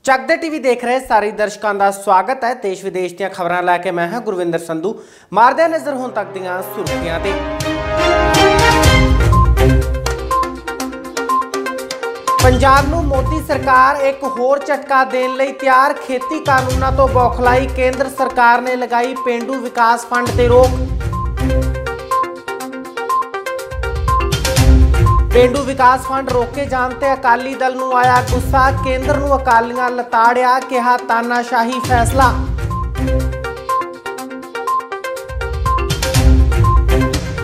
ਚੱਕਦੇ ਟੀਵੀ देख रहे सारे दर्शकों का स्वागत है। देश विदेश ਦੀਆਂ खबरां लैके मैं हां गुरविंदर संधू। मारदे नज़र हुण तक ਦੀਆਂ सुर्खियां ते। पंजाब नूं मोदी सरकार एक होर झटका देण लई तैयार। खेती कानूनां तो बौखलाई, केंद्र सरकार ने लगाई पेंडू विकास फंड ते रोक। पेंडू विकास फंड रोके जाण ते अकाली दल नूं आया गुस्सा। केंद्र नूं अकालियां लताड़िया, कहा तानाशाही फैसला।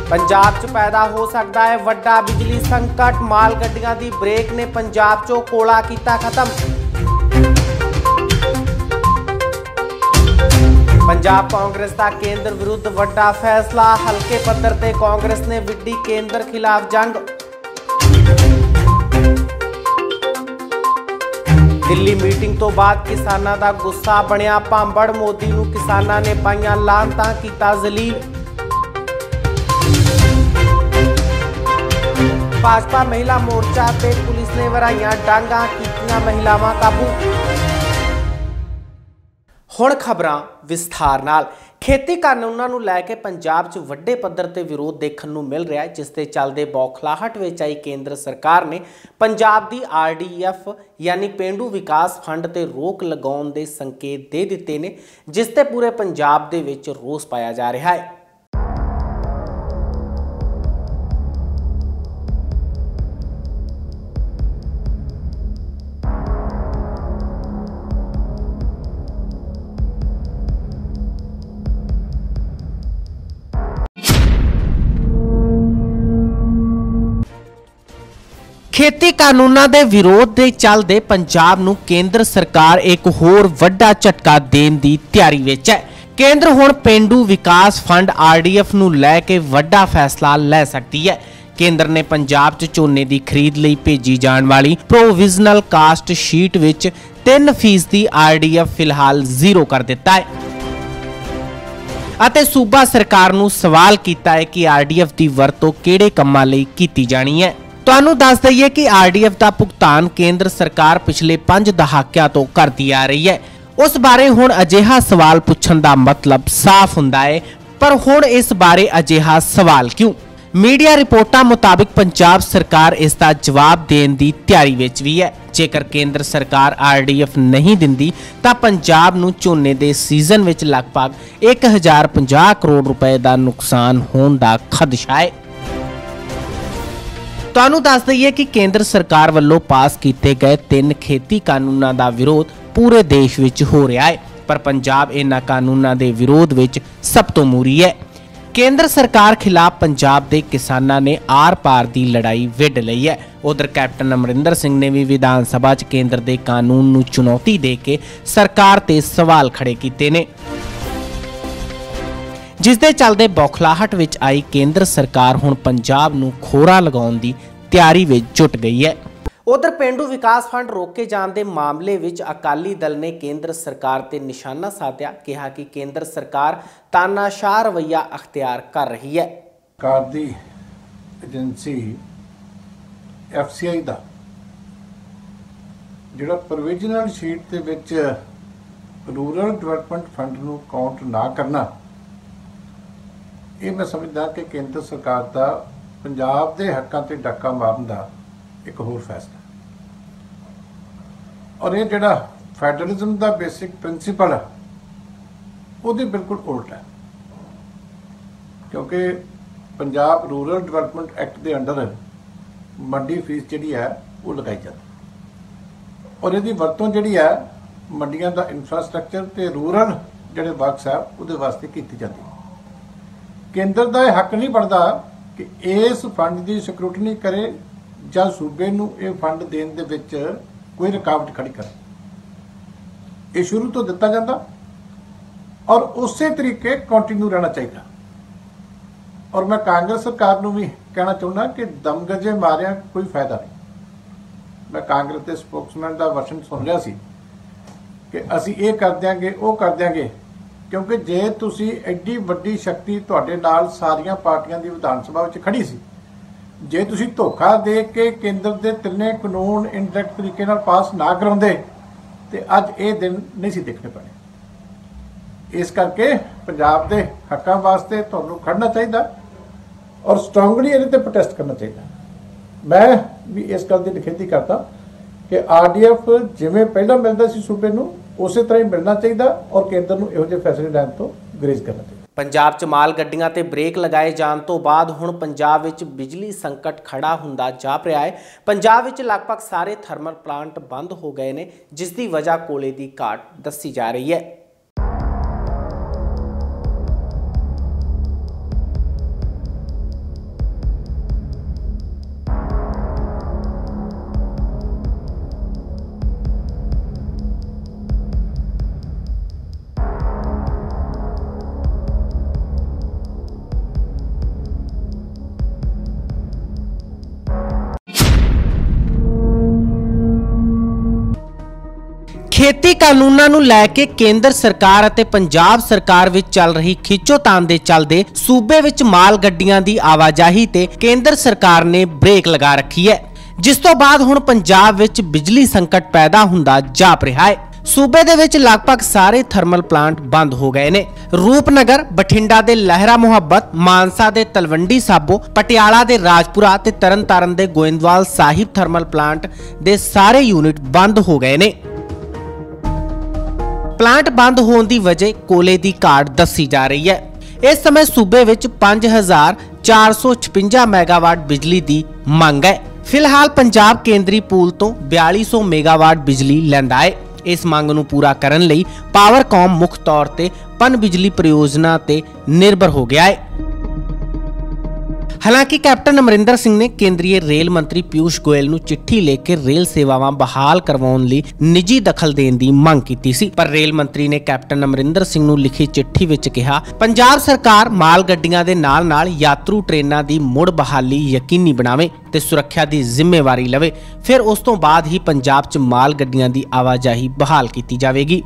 पंजाब च पैदा हो सकता है वड्डा बिजली संकट। माल गड्डियां दी ब्रेक ने पंजाब चों कोला कीता खत्म। पंजाब कांग्रेस का केंद्र विरुद्ध वड्डा फैसला। हल्के पद्धर ते कांग्रेस ने विड्डी केंद्र खिलाफ जंग। दिल्ली मीटिंग तो बाद किसानां दा गुस्सा बनिया भांबड़। मोदी नूं किसानां ने पाईयां लानतां, कीता जलील। भाजपा महिला मोर्चा ते पुलिस ने वराईयां डांगां, कीतियां महिलावां काबू। हुण खबरां विस्तार नाल। खेती कानूनां नूं लैके पंजाब च वड्डे पद्धर ते विरोध देखण नूं मिल रहा है, जिस दे चलदे बौखलाहट विच आई केंद्र सरकार ने पंजाब दी RDF यानी पेंडू विकास फंड ते रोक लगाउण दे संकेत दे दित्ते ने, जिस ते पूरे पंजाब दे विच रोस पाया जा रहा है। खेती कानूनां दे विरोध दे चलदे पंजाब नूं केंद्र सरकार एक होर वड्डा झटका देण दी तैयारी विच है। केंद्र हुण पेंडू विकास फंड RDF नूं लै के वड्डा फैसला लै सकदी है। केंद्र ने पंजाब च झोने दी खरीद लई भेजी जाण वाली provisional cast sheet which 3% RDF फिलहाल जीरो कर दिता है अते सूबा सरकार नूं सवाल कीता है कि RDF दी वरतों किहड़े कंमां लई कीती जाणी है। ਤੁਹਾਨੂੰ ਦੱਸ ਦਈਏ कि RDF ਦਾ ਭੁਗਤਾਨ ਕੇਂਦਰ ਸਰਕਾਰ ਪਿਛਲੇ 5 ਦਹਾਕਿਆਂ ਤੋਂ ਕਰਦੀ ਆ ਰਹੀ ਹੈ। ਉਸ ਬਾਰੇ ਹੁਣ ਅਜਿਹਾ ਸਵਾਲ ਪੁੱਛਣ ਦਾ ਮਤਲਬ ਸਾਫ਼ ਹੁੰਦਾ ਹੈ, ਪਰ ਹੁਣ ਇਸ ਬਾਰੇ ਅਜਿਹਾ ਸਵਾਲ ਕਿਉਂ? ਮੀਡੀਆ ਰਿਪੋਰਟਾਂ ਮੁਤਾਬਿਕ ਪੰਜਾਬ ਸਰਕਾਰ ਇਸ ਦਾ ਜਵਾਬ ਦੇਣ ਦੀ ਤਿਆਰੀ ਵਿੱਚ ਵੀ ਹੈ। ਜੇਕਰ ਕੇਂਦਰ ਸਰਕਾਰ RDF ਨਹੀਂ ਦਿੰਦੀ ਤਾਂ ਪੰਜਾਬ ਨੂੰ ਝੋਨੇ ਦੇ ਸੀਜ਼ਨ ਵਿੱਚ ਲਗਭਗ 1050 ਕਰੋੜ ਰੁਪਏ ਦਾ ਨੁਕਸਾਨ ਹੋਣ ਦਾ ਖਦਸ਼ਾ ਹੈ। ਤੁਹਾਨੂੰ ਦੱਸ ਦਈਏ कि केंद्र सरकार ਵੱਲੋਂ पास ਕੀਤੇ ਗਏ 3 खेती ਕਾਨੂੰਨਾਂ ਦਾ ਵਿਰੋਧ ਪੂਰੇ ਦੇਸ਼ ਵਿੱਚ ਹੋ ਰਿਹਾ ਹੈ, ਪਰ ਪੰਜਾਬ ਇਹਨਾਂ ਕਾਨੂੰਨਾਂ ਦੇ ਵਿਰੋਧ ਵਿੱਚ ਸਭ ਤੋਂ ਮੂਹਰੀ ਹੈ। केंद्र सरकार खिलाफ पंजाब के किसानों ने आर पार की लड़ाई विढ़ लई है। उधर कैप्टन अमरिंदर सिंह ने भी विधान सभा च केंद्र के कानून नूं चुनौती दे के सरकार ते सवाल खड़े किए ने, जिस दे चलदे बौखलाहट विच आई केंद्र सरकार हुण पंजाब नूं खोरा लगाउण दी तैयारी विच जुट गई है। उधर पेंडू विकास फंड रोके जाने के मामले विच अकाली दल ने केंद्र सरकार ते निशाना साधिया, कहा कि केंद्र सरकार तानाशाह रवैया अख्तियार कर रही है। सरकार दी एजेंसी FCI दा जिहड़ा प्रोविजनल शीट दे विच रूरल डिवेलपमेंट फंड नूं काउंट ना करना, ये मैं समझदा कि केंद्र सरकार दा पंजाब दे हक्कां ते डाका मारन दा एक होर फैसला, और ये जिहड़ा फैडरलिज्म दा बेसिक प्रिंसीपल है वो बिल्कुल उल्ट है, क्योंकि पंजाब रूरल डिवेलपमेंट एक्ट के अंडर मंडी फीस जिहड़ी है वो लगाई जाती, और यदि वरतों जिहड़ी है मंडियां दा इंफ्रास्ट्रक्चर ते रूरल जिहड़े वर्क्स है उहदे वास्ते कीती जाती। केंद्र दा हक नहीं बनता कि इस फंड की स्क्रूटनी करे ਜਾਂ सूबे ਨੂੰ ਇਹ फंड देण ਦੇ ਵਿੱਚ कोई रुकावट खड़ी करे। ये शुरू तो दिता जाता और उस तरीके कंटिन्यू रहना चाहिए। और मैं कांग्रेस सरकार को भी कहना चाहूँगा कि दमगजे मारिया कोई फायदा नहीं। मैं कांग्रेस के स्पोक्समैन का वर्षन सुन लिया सी कि असी ये कर देंगे वो कर देंगे, क्योंकि जे तुसी एड्डी वड्डी शक्ति तुहाडे नाल सारियां पार्टियां दी विधान सभा विच खड़ी सी, जे तुसी धोखा दे के केंद्र के 3 कानून इनडायरैक्ट तरीके नाल पास ना कराउंदे तो अज ये दिन नहीं सी देखने पैने। इस करके पंजाब के हकों वास्ते तुहानूं खड़ना चाहिए और स्ट्रोंगली इहदे ते प्रोटेस्ट करना चाहिए। मैं भी इस गल की निखेधी करता कि RDF जिवें पहला मिलता सी सूबे नूं उस तरह ही मिलना चाहिए और केंद्र नूं इहो जिहे फैसले लैण तो गुरेज करना चाहिए। ਪੰਜਾਬ 'ਚ ਮਾਲ ਗੱਡੀਆਂ ਤੇ ਬ੍ਰੇਕ ਲਗਾਏ ਜਾਣ ਤੋਂ ਬਾਅਦ ਹੁਣ ਪੰਜਾਬ ਵਿੱਚ ਬਿਜਲੀ ਸੰਕਟ ਖੜਾ ਹੁੰਦਾ ਜਾਪ ਰਿਹਾ ਹੈ। ਪੰਜਾਬ ਵਿੱਚ ਲਗਭਗ ਸਾਰੇ ਥਰਮਲ ਪਲਾਂਟ ਬੰਦ ਹੋ ਗਏ ਨੇ, ਜਿਸ ਦੀ ਵਜ੍ਹਾ ਕੋਲੇ ਦੀ ਘਾਟ ਦੱਸੀ ਜਾ ਰਹੀ ਹੈ। खेती कानूनां नूं लैके केंद्र सरकार अते पंजाब सरकार विच चल रही खिच्चोतान दे चलदे सूबे विच माल गड्डियां दी आवाजाही ते केंद्र सरकार ने ब्रेक लगा रखी है, जिस तो बाद हुण पंजाब विच बिजली संकट पैदा हुंदा जाप रहा है। सूबे दे विच लगभग सारे थर्मल प्लांट बंद हो गए ने। रूपनगर, बठिंडा दे लहरा मुहब्बत, मानसा दे तलवंडी साबो, पटियाला दे राजपुरा ते तरनतारन दे गोइंदवाल साहिब थर्मल प्लांट दे सारे यूनिट बंद हो गए ने। प्लांट बंद होने की वजह कोले की घाट दसी जा रही है। इस समय सूबे विच 5456 मैगावाट बिजली की मांग है। फिलहाल पंजाब केंद्री पूल तो 4200 मेगावाट बिजली लैंदा है। इस मांग नूं पूरा करन लई पावरकॉम मुख तौर ते पन बिजली परियोजना ते निर्भर हो गया है। हालांकि कैप्टन अमरिंदर सिंह ने केंद्रीय रेल मंत्री पीयूष गोयल नूं चिट्ठी लेकर रेल सेवावां बहाल करवाउण लई निजी दखल देण दी मंग कीती सी, पर रेल मंत्री ने कैप्टन अमरिंदर सिंह नूं लिखी चिट्ठी विच कहा पंजाब सरकार माल गड्डियां दे नाल-नाल यात्रू ट्रेनां दी मुड़ बहाली यकीनी बनावे ते सुरक्षा दी जिम्मेवारी लवे, फिर उस तों बाद ही पंजाब च माल गड्डियां दी आवाजाही बहाल कीती जावेगी।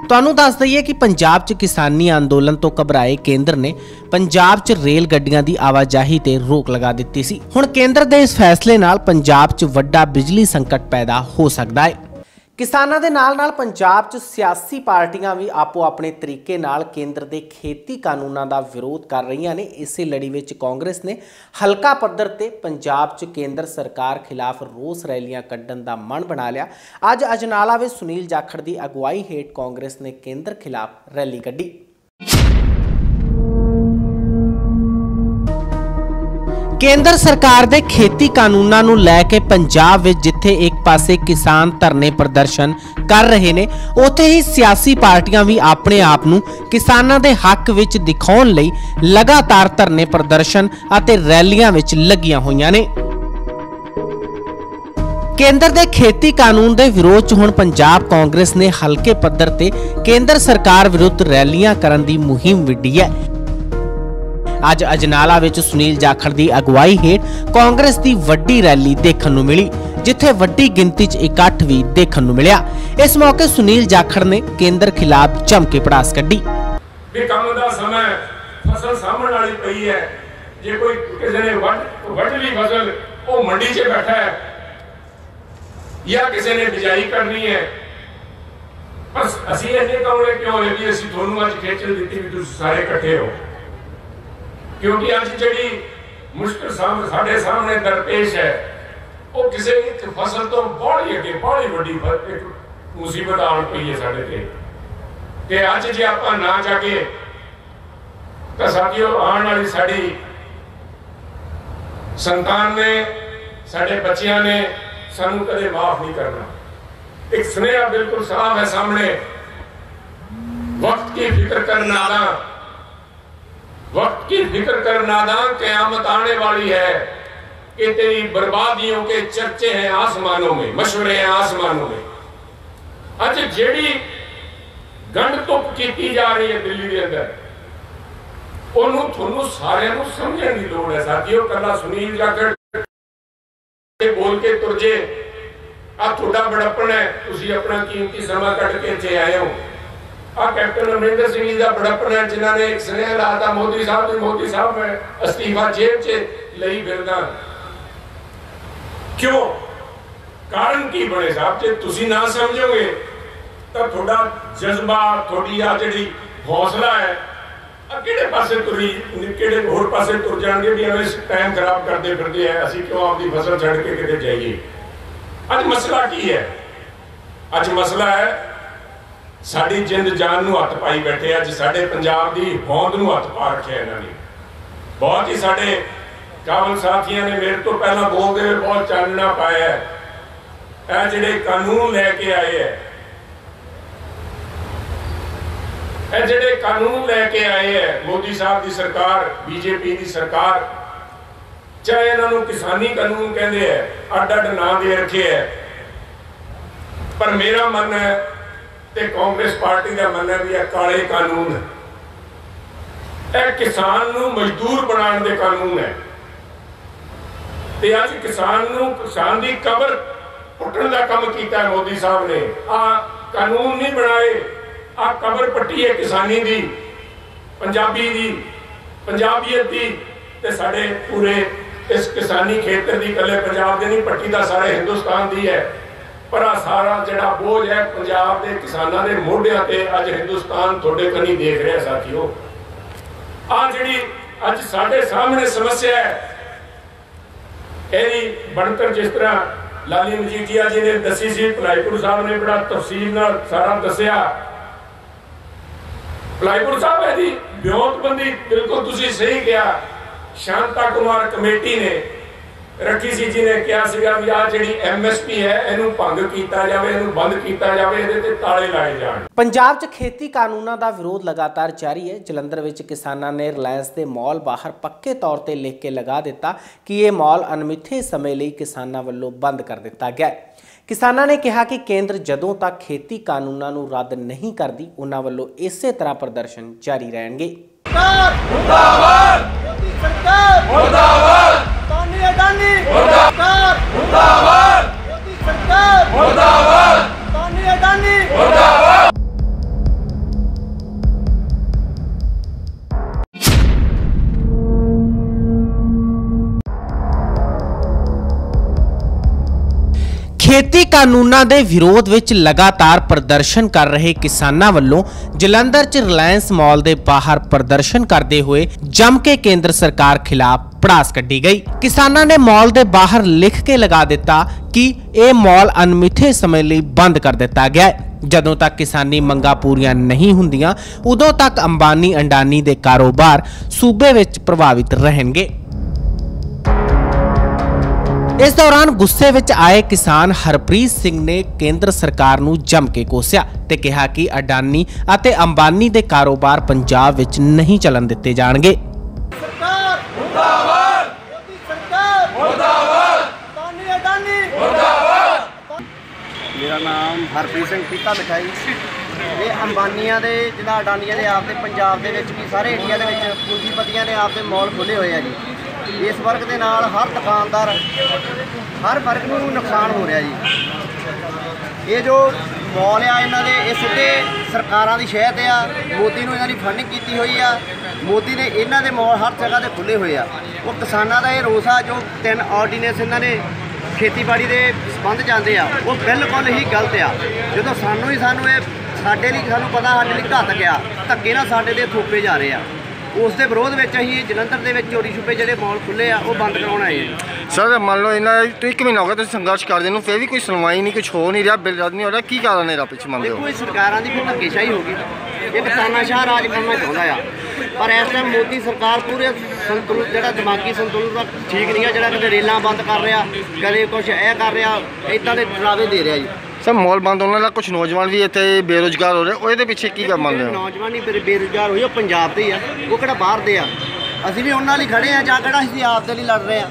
ਤੁਹਾਨੂੰ ਦੱਸ ਦਈਏ ਕਿ ਪੰਜਾਬ 'ਚ ਕਿਸਾਨੀ ਅੰਦੋਲਨ ਤੋਂ ਘਬਰਾਏ ਕੇਂਦਰ ਨੇ ਪੰਜਾਬ 'ਚ ਰੇਲ ਗੱਡੀਆਂ ਦੀ ਆਵਾਜਾही ਤੇ ਰੋਕ ਲਗਾ ਦਿੱਤੀ ਸੀ। ਹੁਣ ਕੇਂਦਰ ਦੇ ਇਸ ਫੈਸਲੇ ਨਾਲ ਪੰਜਾਬ 'ਚ ਵੱਡਾ ਬਿਜਲੀ ਸੰਕਟ ਪੈਦਾ ਹੋ ਸਕਦਾ ਹੈ। ਕਿਸਾਨਾਂ ਦੇ ਨਾਲ-ਨਾਲ ਪੰਜਾਬ 'ਚ ਸਿਆਸੀ ਪਾਰਟੀਆਂ ਵੀ ਆਪੋ ਆਪਣੇ ਤਰੀਕੇ ਨਾਲ ਕੇਂਦਰ ਦੇ ਖੇਤੀ ਕਾਨੂੰਨਾਂ ਦਾ ਵਿਰੋਧ ਕਰ ਰਹੀਆਂ ਨੇ। ਇਸੇ ਲੜੀ ਵਿੱਚ ਕਾਂਗਰਸ ਨੇ ਹਲਕਾ ਪੱਧਰ ਤੇ ਪੰਜਾਬ 'ਚ ਕੇਂਦਰ ਸਰਕਾਰ ਖਿਲਾਫ ਰੋਸ ਰੈਲੀਆਂ ਕੱਢਣ ਦਾ ਮਨ ਬਣਾ ਲਿਆ। ਅੱਜ ਅਜਨਾਲਾ ਵਿੱਚ ਸੁਨੀਲ ਜਾਖੜ ਦੀ ਅਗਵਾਈ ਹੇਠ ਕਾਂਗਰਸ ਨੇ ਕੇਂਦਰ ਖਿਲਾਫ ਰੈਲੀ ਕੱਢੀ। केंद्र सरकार दे खेती कानूनां नूं लैके पंजाब विच जिथे एक पासे किसान धरने प्रदर्शन कर रहे ने, उत्थे ही सियासी पार्टियां भी अपने आप नूं किसानां दे हक विच दिखाउण लई लगातार धरने प्रदर्शन अते रैलियां विच लगियां होईयां ने। केंद्र दे खेती कानून दे विरोध च हुण पंजाब कांग्रेस ने हल्के पद्धर ते केंद्र सरकार विरुद्ध रैलियां करन दी मुहिम विड्ढी है। ਅੱਜ ਅਜਨਾਲਾ ਵਿੱਚ ਸੁਨੀਲ ਜਾਖੜ ਦੀ ਅਗਵਾਈ ਹੇਠ ਕਾਂਗਰਸ ਦੀ ਵੱਡੀ ਰੈਲੀ ਦੇਖਣ ਨੂੰ ਮਿਲੀ, ਜਿੱਥੇ ਵੱਡੀ ਗਿਣਤੀ 'ਚ ਇਕੱਠ ਵੀ ਦੇਖਣ ਨੂੰ ਮਿਲਿਆ। ਇਸ ਮੌਕੇ ਸੁਨੀਲ ਜਾਖੜ ਨੇ ਕੇਂਦਰ ਖਿਲਾਫ ਜੰਮ ਕੇ ਪੜਾਸ ਕੱਢੀ। ਵੀ ਕੰਮ ਦਾ ਸਮਾਂ ਫਸਲ ਸਾਂਭਣ ਵਾਲੀ ਪਈ ਹੈ, ਜੇ ਕੋਈ ਕਿਸੇ ਨੇ ਵੱਢ ਲਈ ਫਸਲ ਉਹ ਮੰਡੀ 'ਚ ਬੈਠਾ ਹੈ ਜਾਂ ਕਿਸੇ ਨੇ ਬਿਜਾਈ ਕਰਨੀ ਹੈ, ਬਸ ਅਸੀਂ ਇੰਨੇ ਕੌੜੇ ਕਿਉਂ ਹੋਏ ਵੀ ਅਸੀਂ ਤੁਹਾਨੂੰ ਅੱਜ ਖੇਚਲ ਦਿੱਤੀ ਵੀ ਤੁਸੀਂ ਸਾਰੇ ਇਕੱਠੇ ਹੋ, क्योंकि अज जी मुश्किल साढ़े सामने दरपेश है वो किसी एक फसल तो बहुत अगे बहुत बड़ी मुसीबत आन पई है साढ़े ते अज जे आप ना जागे तो साथियों आने वाली साड़ी संतान ने साढ़े बच्चियां ने सानू कदे माफ नहीं करना। एक स्नेहा बिल्कुल साफ है सामने, वक्त की फिक्र करना ना, वक्त की फिक्र करना ना, क़यामत आने वाली है कि तेरी बर्बादियों के चर्चे हैं आसमानों में, मशवरे हैं आसमानों में। अज जेड़ी गंढ तुप की जा रही है दिल्ली के अंदर ओनू थोनू सारियां नू समझण दी लोड़ है साथियों। कला सुनील जाखड़ बोल के तुर जे आ थोड़ा बड़प्पन है, तुसी अपना कीमती समा कट के इत्थे आए हो। कैप्टन अमरिंदर सिंह जी का बड़प्पन है जिन्होंने एक स्नेह लाता मोदी साहब मैं अस्तीफा जेब च लई फिरदा। क्यों ਕਾਰਨ ਕੀ ਬਣੇ ਸਾਹਿਬ, ਜੇ ਤੁਸੀਂ ਨਾ ਸਮਝੋਗੇ ਤਾਂ ਤੁਹਾਡਾ ਜਜ਼ਬਾ, ਤੁਹਾਡੀ ਆ ਜਿਹੜੀ ਹੌਸਲਾ ਹੈ, ਕਿਹੜੇ ਪਾਸੇ ਤੁਰੀ, ਕਿਹੜੇ ਹੋਰ ਪਾਸੇ ਤੁਰ ਜਾਣਗੇ ਵੀ ਐਵੇਂ ਟਾਈਮ ਖਰਾਬ ਕਰਦੇ ਫਿਰਦੇ ਆ, ਅਸੀਂ ਕਿਉਂ ਆਪਦੀ ਫਸਲ ਛੱਡ ਕੇ ਕਿਤੇ ਜਾਈਏ। ਅੱਜ ਮਸਲਾ ਕੀ ਹੈ? ਅੱਜ ਮਸਲਾ ਹੈ ਸਾਡੀ ਜਿੰਦ ਜਾਨ ਨੂੰ ਹੱਥ ਪਾਈ ਬੈਠੇ। ਅੱਜ ਸਾਡੇ ਪੰਜਾਬ ਦੀ ਹੋਂਦ ਨੂੰ ਹੱਥ ਪਾ ਰੱਖਿਆ ਇਹਨਾਂ ਨੇ। ਬਹੁਤ ਹੀ ਸਾਡੇ ਕਾਬਲ ਸਾਥੀਆਂ ਨੇ ਮੇਰੇ ਤੋਂ ਪਹਿਲਾਂ ਬੋਲਦੇ ਹੋਏ ਬਹੁਤ ਚਾਨਣਾ ਪਾਇਆ ਹੈ। ਇਹ ਜਿਹੜੇ ਕਾਨੂੰਨ ਲੈ ਕੇ ਆਏ ਹੈ, ਇਹ ਜਿਹੜੇ ਕਾਨੂੰਨ ਲੈ ਕੇ ਆਏ ਹੈ ਮੋਦੀ ਸਾਹਿਬ ਦੀ ਸਰਕਾਰ, ਬੀਜੇਪੀ ਦੀ ਸਰਕਾਰ, ਚਾਹੇ ਇਹਨਾਂ ਨੂੰ ਕਿਸਾਨੀ ਕਾਨੂੰਨ ਕਹਿੰਦੇ ਹੈ, ਅੱਡ ਅੱਡ ਨਾਂ ਦੇ ਰੱਖੇ ਹੈ, ਪਰ ਮੇਰਾ ਮਨ ਹੈ ਤੇ ਕਾਂਗਰਸ ਪਾਰਟੀ ਦਾ ਮਨ ਹੈ ਵੀ ਇਹ ਕਾਲੇ ਕਾਨੂੰਨ, ਇਹ ਕਿਸਾਨ ਨੂੰ ਮਜ਼ਦੂਰ ਬਣਾਉਣ ਦੇ ਕਾਨੂੰਨ ਹੈ। ਤੇ ਅੱਜ ਕਿਸਾਨ ਦੀ ਕਬਰ ਪੁੱਟਣ ਦਾ ਕੰਮ ਕੀਤਾ ਮੋਦੀ ਸਾਹਿਬ ਨੇ। ਆ ਕਾਨੂੰਨ ਨਹੀਂ ਬਣਾਏ, ਆ ਕਬਰ ਪੱਟੀ ਹੈ ਕਿਸਾਨੀ ਦੀ, ਪੰਜਾਬੀ ਦੀ, ਪੰਜਾਬੀਅਤ ਦੀ, ਤੇ ਸਾਡੇ ਪੂਰੇ ਇਸ ਕਿਸਾਨੀ ਖੇਤਰ ਦੀ, ਇਕੱਲੇ ਪੰਜਾਬ ਦੇ ਨਹੀਂ, ਪੱਟੀ ਦਾ ਸਾਰੇ ਹਿੰਦੁਸਤਾਨ ਦੀ ਹੈ। ਪਰ ਆ ਸਾਰਾ ਜਿਹੜਾ ਬੋਝ ਹੈ ਪੰਜਾਬ ਦੇ ਕਿਸਾਨਾਂ ਦੇ ਮੋਢਿਆਂ ਤੇ ਅੱਜ ਹਿੰਦੁਸਤਾਨ ਤੁਹਾਡੇ ਕੰਨੀ ਦੇਖ ਰਿਹਾ ਸਾਥੀਓ। ਆ ਜਿਹੜੀ ਅੱਜ ਸਾਡੇ ਸਾਹਮਣੇ ਸਮੱਸਿਆ ਹੈ, ਇਹਦੀ ਬਣਤਰ ਜਿਸ ਤਰ੍ਹਾਂ ਲਾਲੀ ਮਜੀਠੀਆ ਜੀ ਨੇ ਦੱਸੀ ਸੀ, ਭਲਾਈਪੁਰ ਸਾਹਿਬ ਨੇ ਬੜਾ ਤਫਸੀਲ ਨਾਲ ਸਾਰਾ ਦੱਸਿਆ। ਭਲਾਈਪੁਰ ਸਾਹਿਬ ਇਹਦੀ ਵਿਉਂਤਬੰਦੀ ਬਿਲਕੁਲ ਤੁਸੀਂ ਸਹੀ ਕਿਹਾ, ਸ਼ਾਂਤਾ ਕੁਮਾਰ ਕਮੇਟੀ ਨੇ ਰੱਖੀ ਸੀ, ਜਿਹਨੇ ਕਿਹਾ ਸੀਗਾ ਵੀ ਆ ਜਿਹੜੀ MSP ਹੈ ਇਹਨੂੰ ਭੰਗ ਕੀਤਾ ਜਾਵੇ, ਇਹਨੂੰ ਬੰਦ ਕੀਤਾ ਜਾਵੇ, ਇਹਦੇ ਤੇ ਤਾਲੇ ਲਾਏ ਜਾਣ। ਪੰਜਾਬ 'ਚ ਖੇਤੀ ਕਾਨੂੰਨਾਂ ਦਾ ਵਿਰੋਧ ਲਗਾਤਾਰ ਜਾਰੀ ਹੈ। ਜਲੰਧਰ ਵਿੱਚ ਕਿਸਾਨਾਂ ਨੇ ਰਿਲਾਇੰਸ ਦੇ ਮਾਲ ਬਾਹਰ ਪੱਕੇ ਤੌਰ ਤੇ ਲਿਖ ਕੇ ਲਗਾ ਦਿੱਤਾ ਕਿ ਇਹ ਮਾਲ ਅਣਮਿੱਥੇ ਸਮੇਂ ਲਈ ਕਿਸਾਨਾਂ ਵੱਲੋਂ ਬੰਦ ਕਰ ਦਿੱਤਾ ਗਿਆ ਹੈ। ਕਿਸਾਨਾਂ ਨੇ ਕਿਹਾ ਕਿ ਕੇਂਦਰ ਜਦੋਂ ਤੱਕ ਖੇਤੀ ਕਾਨੂੰਨਾਂ ਨੂੰ ਰੱਦ ਨਹੀਂ ਕਰਦੀ, ਉਹਨਾਂ ਵੱਲੋਂ ਇਸੇ ਤਰ੍ਹਾਂ ਪ੍ਰਦਰਸ਼ਨ ਜਾਰੀ ਰਹਿਣਗੇ। ਮੁਰਦਾਬਾਦ ਮੋਦੀ ਸਰਕਾਰ, ਮੁਰਦਾਬਾਦ ਤਾਨੀ ਅਡਾਨੀ, ਮੁਰਦਾਬਾਦ ਮੁਰਦਾਬਾਦ ਮੋਦੀ ਸਰਕਾਰ, ਮੁਰਦਾਬਾਦ ਤਾਨੀ ਅਡਾਨੀ, ਮੁਰਦਾਬਾਦ। ਖੇਤੀ ਕਾਨੂੰਨਾਂ ਦੇ ਵਿਰੋਧ ਵਿੱਚ ਲਗਾਤਾਰ ਪ੍ਰਦਰਸ਼ਨ ਕਰ ਰਹੇ ਕਿਸਾਨਾਂ ਵੱਲੋਂ ਜਲੰਧਰ 'ਚ ਰਿਲਾਇੰਸ ਮਾਲ ਦੇ ਬਾਹਰ ਪ੍ਰਦਰਸ਼ਨ ਕਰਦੇ ਹੋਏ ਜੰਮ ਕੇ ਕੇਂਦਰ ਸਰਕਾਰ ਖਿਲਾਫ ਭੜਾਸ ਕੱਢੀ ਗਈ। ਕਿਸਾਨਾਂ ਨੇ ਮਾਲ ਦੇ ਬਾਹਰ ਲਿਖ ਕੇ ਲਗਾ ਦਿੱਤਾ ਕਿ ਇਹ ਮਾਲ ਅਣਮਿੱਥੇ ਸਮੇਂ ਲਈ ਬੰਦ ਕਰ ਦਿੱਤਾ ਗਿਆ ਹੈ। ਜਦੋਂ ਤੱਕ ਕਿਸਾਨੀ ਮੰਗਾਂ ਪੂਰੀਆਂ ਨਹੀਂ ਹੁੰਦੀਆਂ, ਉਦੋਂ ਤੱਕ ਅੰਬਾਨੀ ਅੰਡਾਨੀ ਦੇ ਕਾਰੋਬਾਰ ਸੂਬੇ ਵਿੱਚ ਪ੍ਰਭਾਵਿਤ ਰਹਿਣਗੇ। इस दौरान गुस्से विच आए किसान हरप्रीत सिंह ने केंद्र सरकार नूं जम के कोसिया ते कहा कि अडानी अते अंबानी दे कारोबार पंजाब विच नहीं चलन दिते जाणगे। सरकार मुर्दाबाद, मोदी सरकार मुर्दाबाद, तानी अडानी मुर्दाबाद। मेरा नाम हरप्रीत सिंह पीता मिठाई। ये अंबानिया दे जिदा अडानिया दे आप दे पंजाब दे विच भी सारे इंडिया दे विच पूंजीपतियां ने आप दे मॉल खुले हुए हैं जी। इस वर्ग के नाल हर दुकानदार हर वर्ग को नुकसान हो रहा जी। ये जो मॉल आ इन्हों के ये सीधे सरकारों की शहत आ, मोदी ने इन्होंने फंडिंग की हुई आ, मोदी ने इन्हों के मॉल हर जगह से खुले हुए आ। वो किसानों का ये रोस आ जो 3 ऑर्डीनेंस इन्होंने खेतीबाड़ी के संबंध जाते हैं वो बिल्कुल ही गलत आ। जो सानू ही सानू साडे लिए सानू पता साडे लिए घातक आ, धक्के नाल साडे ते थोपे जा रहे हैं। उस दे विरोध में असीं जलंधर दे विच चोरी छुपे जिहड़े मॉल खुले आ वो बंद करवाउण आए हैं। सर मान लो इन्ना तो 1 महीना हो गया तुसीं संघर्ष करदे नूं फिर भी कोई सुनवाई नहीं, कुछ हो नहीं रहा, बिल रद्द नहीं हो रहा, की कारण है पिछे मंनदे हो? देखो सरकारां दी फिर धक्केशाही हो गई। ये किसानाशाह राज करना चाहुंदा आ, पर इस टाइम मोदी सरकार पूरे संतुलन जिहड़ा दिमागी संतुलन ठीक नहीं है, जिहड़ा कदे रेलां बंद कर रहा, कदे कुछ ए कर रहा, इदां दे डरावे दे रहा जी। सर मॉल बंद होने कुछ नौजवान भी इतने बेरोजगार हो रहे, वो पिछे की मान रहे हो? नौजवान ही बेरोजगार होई, पंजाब दे आ, वो किहड़ा बाहर दे आ। ਅਸੀਂ ਵੀ ਉਹਨਾਂ ਲਈ ਖੜੇ ਆ ਜਾਂ ਕਿਹੜਾ ਅਸੀਂ ਆਪ ਦੇ ਲਈ ਲੜ ਰਹੇ ਆ।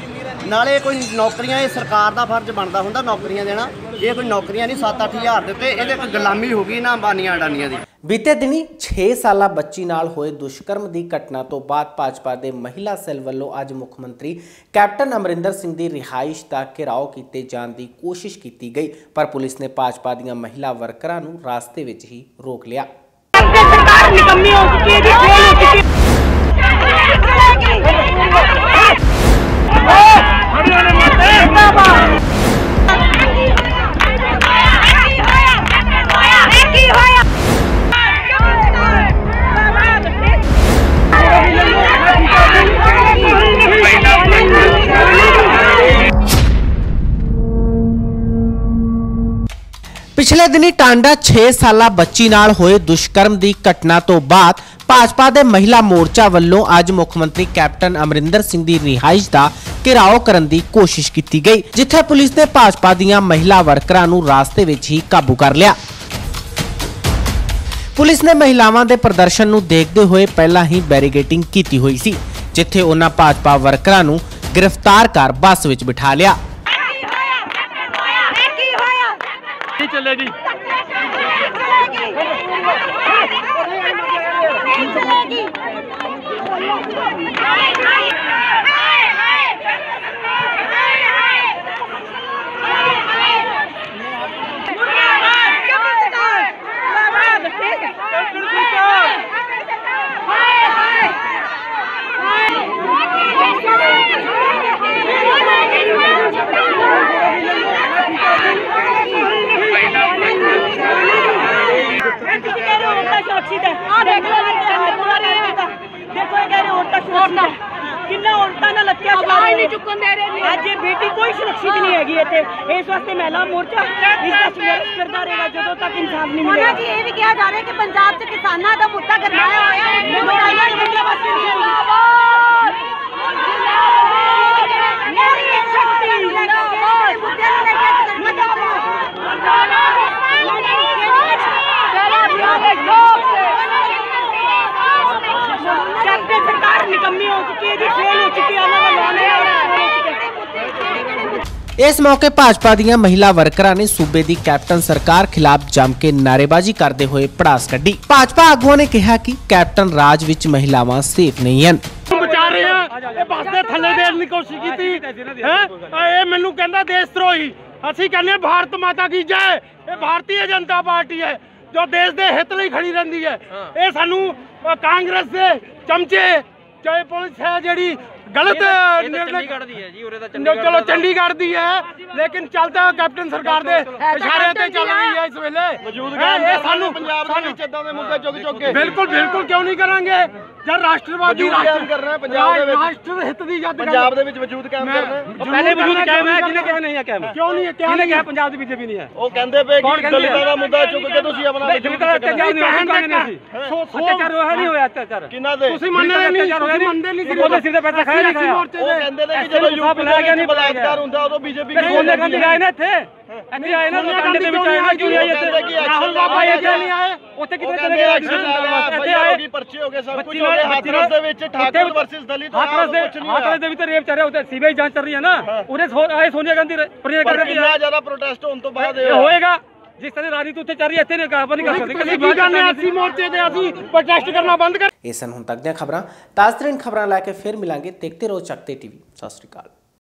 ਨਾਲੇ ਕੋਈ ਨੌਕਰੀਆਂ ਇਹ ਸਰਕਾਰ ਦਾ ਫਰਜ਼ ਬਣਦਾ ਹੁੰਦਾ ਨੌਕਰੀਆਂ ਦੇਣਾ। ਇਹ ਕੋਈ ਨੌਕਰੀਆਂ ਨਹੀਂ 7-8 ਹਜ਼ਾਰ ਦਿੱਤੇ, ਇਹਦੇ ਕੋਈ ਗੁਲਾਮੀ ਹੋ ਗਈ ਨਾ ਅੰਬਾਨੀਆਂ ਅਡਾਨੀਆਂ ਦੀ। ਬੀਤੇ ਦਿਨੀ 6 ਸਾਲਾ ਬੱਚੀ ਨਾਲ ਹੋਏ ਦੁਸ਼ਕਰਮ ਦੀ ਘਟਨਾ ਤੋਂ ਬਾਅਦ ਭਾਜਪਾ ਦੇ ਮਹਿਲਾ ਸੈੱਲ ਵੱਲੋਂ ਅੱਜ ਮੁੱਖ ਮੰਤਰੀ ਕੈਪਟਨ ਅਮਰਿੰਦਰ ਸਿੰਘ ਦੀ ਰਿਹਾਇਸ਼ ਦਾ ਘਿਰਾਓ ਕੀਤੇ ਜਾਣ ਦੀ ਕੋਸ਼ਿਸ਼ ਕੀਤੀ ਗਈ, ਪਰ ਪੁਲਿਸ ਨੇ ਭਾਜਪਾ ਦੀਆਂ ਮਹਿਲਾ ਵਰਕਰਾਂ ਨੂੰ ਰਾਸਤੇ ਵਿੱਚ ਹੀ ਰੋਕ ਲਿਆ। ਸਰਕਾਰ ਨਿਕੰਮੀ ਹੋ ਚੁੱਕੀ ਹੈ ਜੀ, ਫੇਲ ਹੋ ਚੁੱਕੀ ਹੈ। ਪਿਛਲੇ ਦਿਨੀ ਟਾਂਡਾ 6 ਸਾਲਾ ਬੱਚੀ ਨਾਲ ਹੋਏ ਦੁਸ਼ਕਰਮ ਦੀ ਘਟਨਾ ਤੋਂ ਬਾਅਦ ਭਾਜਪਾ ਦੇ ਮਹਿਲਾ ਮੋਰਚਾ ਵੱਲੋਂ ਅੱਜ ਮੁੱਖ ਮੰਤਰੀ ਕੈਪਟਨ ਅਮਰਿੰਦਰ ਸਿੰਘ ਦੀ ਰਿਹਾਇਸ਼ ਦਾ ਘਿਰਾਓ ਕਰਨ ਦੀ ਕੋਸ਼ਿਸ਼ ਕੀਤੀ ਗਈ, ਜਿੱਥੇ ਪੁਲਿਸ ਨੇ ਭਾਜਪਾ ਦੀਆਂ ਮਹਿਲਾ ਵਰਕਰਾਂ ਨੂੰ ਰਾਸਤੇ ਵਿੱਚ ਹੀ ਕਾਬੂ ਕਰ ਲਿਆ। ਪੁਲਿਸ ਨੇ ਮਹਿਲਾਵਾਂ ਦੇ ਪ੍ਰਦਰਸ਼ਨ ਨੂੰ ਦੇਖਦੇ ਹੋਏ ਪਹਿਲਾਂ ਹੀ ਬੈਰੀਗੇਟਿੰਗ ਕੀਤੀ ਹੋਈ ਸੀ, ਜਿੱਥੇ ਉਹਨਾਂ ਭਾਜਪਾ ਵਰਕਰਾਂ ਨੂੰ ਗ੍ਰਿਫਤਾਰ ਕਰ ਬੱਸ ਵਿੱਚ ਬਿਠਾ ਲਿਆ। चलेगी किन्ना औरतां नाल अत्याचार नहीं चुकन दे रहे। अज ये बेटी कोई सुरक्षित नहीं हैगी इत्थे, इस वास्ते महिला मोर्चा इसका संघर्ष करता रहेगा जदों तक इंसाफ नहीं मिलेगा। जी ये भी कहा जा रहा है कि पंजाब च किसानां दा मुद्दा गरमाया होया है, महिलावां दे मुद्दे वास्ते नहीं जिंदाबाद मेरी शक्ति जिंदाबाद मुद्दे नूं लेके कैप्टन सरकार निकम्मी हो चुकी है जी, फेल हो चुकी है। इस मौके भाजपा ਦੀਆਂ ਮਹਿਲਾ ਵਰਕਰਾਂ ਨੇ ਸੂਬੇ ਦੀ ਕੈਪਟਨ ਸਰਕਾਰ ਖਿਲਾਫ ਜੰਮ ਕੇ ਨਾਅਰੇਬਾਜ਼ੀ ਕਰਦੇ ਹੋਏ ਪੜਾਸ ਕੱਢੀ। ਭਾਜਪਾ ਆਗੂਆਂ ਨੇ ਕਿਹਾ ਕਿ ਕੈਪਟਨ ਰਾਜ ਵਿੱਚ ਮਹਿਲਾਵਾਂ ਸੇਫ ਨਹੀਂ ਹਨ। ਬਚਾ ਰਹੇ ਆ ਇਹ ਬੱਸ ਦੇ ਥੱਲੇ ਦੇਣ ਦੀ ਕੋਸ਼ਿਸ਼ ਕੀਤੀ ਹੈ, ਇਹ ਮੈਨੂੰ ਕਹਿੰਦਾ ਦੇਸ਼ ਧਰੋਹੀ। ਅਸੀਂ ਕਹਿੰਦੇ ਭਾਰਤ ਮਾਤਾ ਕੀ ਜੈ। ਇਹ ਭਾਰਤੀ ਜਨਤਾ ਪਾਰਟੀ ਹੈ ਜੋ ਦੇਸ਼ ਦੇ ਹਿੱਤ ਲਈ ਖੜੀ ਰਹਿੰਦੀ ਹੈ। ਇਹ ਸਾਨੂੰ ਕਾਂਗਰਸ ਦੇ ਚਮਚੇ ਚਾਹੇ ਪੁਲਿਸ ਹੈ ਜਿਹੜੀ गलत चंडीगढ़ दी है जी, चलो चंडीगढ़ दी है, लेकिन चलता कैप्टन सरकार दे इशारे ते चल रही है इस वेले। बिल्कुल बिल्कुल क्यों नहीं करांगे जब राष्ट्रवादी राष्ट्र हित दी पंजाब दे विच वजूद कायम करना है। पहले वजूद कायम है, किने कहा नहीं है कायम? क्यों नहीं है? किने कहा पंजाब दी बीजेपी नहीं है? वो कहंदे पे कि दलितां दा मुद्दा चुक के तुसी अपना अत्याचार होया नहीं होया अत्याचार किना दे तुसी मनदे नहीं, तुसी मनदे नहीं ओदे सिर ते पैसा खाया नहीं खाया। वो कहंदे ने कि जदों यूपी दा बलात्कार हुंदा उदों बीजेपी सोने गंज आए ना इत्थे ਇੱਥੇ ਆਏ ਨਾ ਕਾਂਡੇ ਦੇ ਵਿੱਚ ਆਏ ਨਾ, ਕਿਉਂ ਆਏ ਇੱਥੇ? ਰਾਹੁਲ ਬਾਬਾ ਇੱਥੇ ਨਹੀਂ ਆਏ, ਉੱਥੇ ਕਿਤੇ ਚਲੇ ਗਏ? ਇੱਥੇ ਆਏ ਪਰਚੇ ਹੋ ਗਏ, ਸਭ ਕੁਝ ਹੋ ਗਿਆ। ਹਾਥਰਸ ਦੇ ਵਿੱਚ ਠਾਕੁਰ ਵਰਸਸ ਦਲਿਤ ਹਾਥਰਸ ਦੇ ਵਿੱਚ ਰੇਪ ਚੱਲ ਰਿਹਾ, ਉੱਥੇ ਸੀਬੀਆਈ ਜਾਂਚ ਚੱਲ ਰਹੀ ਹੈ ਨਾ। ਉਹਦੇ ਆਏ ਸੋਨੀਆ ਗਾਂਧੀ ਪ੍ਰੇਰ ਕਰ ਰਹੀ ਹੈ। ਕਿੰਨਾ ਜ਼ਿਆਦਾ ਪ੍ਰੋਟੈਸਟ ਹੋਣ ਤੋਂ ਬਾਅਦ ਇਹ ਹੋਏਗਾ। ਜਿਸ ਤਰ੍ਹਾਂ ਰਾਜਨੀਤੀ ਉੱਥੇ ਚੱਲ ਰਹੀ ਹੈ ਇੱਥੇ ਨਹੀਂ ਕਰ ਸਕਦੇ। ਅਸੀਂ ਕੀ ਕਰਨੇ ਆ? ਅਸੀਂ ਮੋਰਚੇ ਤੇ ਅਸੀਂ ਪ੍ਰੋਟੈਸਟ ਕਰਨਾ ਬੰਦ ਕਰ। ਇਹ ਸਨ ਹੁਣ ਤੱਕ ਦੀਆਂ ਖਬਰਾਂ। ਤਾਜ਼ਾ ਤਰੀਨ ਖਬਰਾਂ ਲੈ ਕੇ ਫਿਰ ਮਿਲਾਂਗੇ। ਦੇਖਦੇ ਰਹੋ ਚੱਕਤੇ ਟੀਵੀ। ਸਤਿ ਸ਼੍ਰੀ ਅਕਾਲ।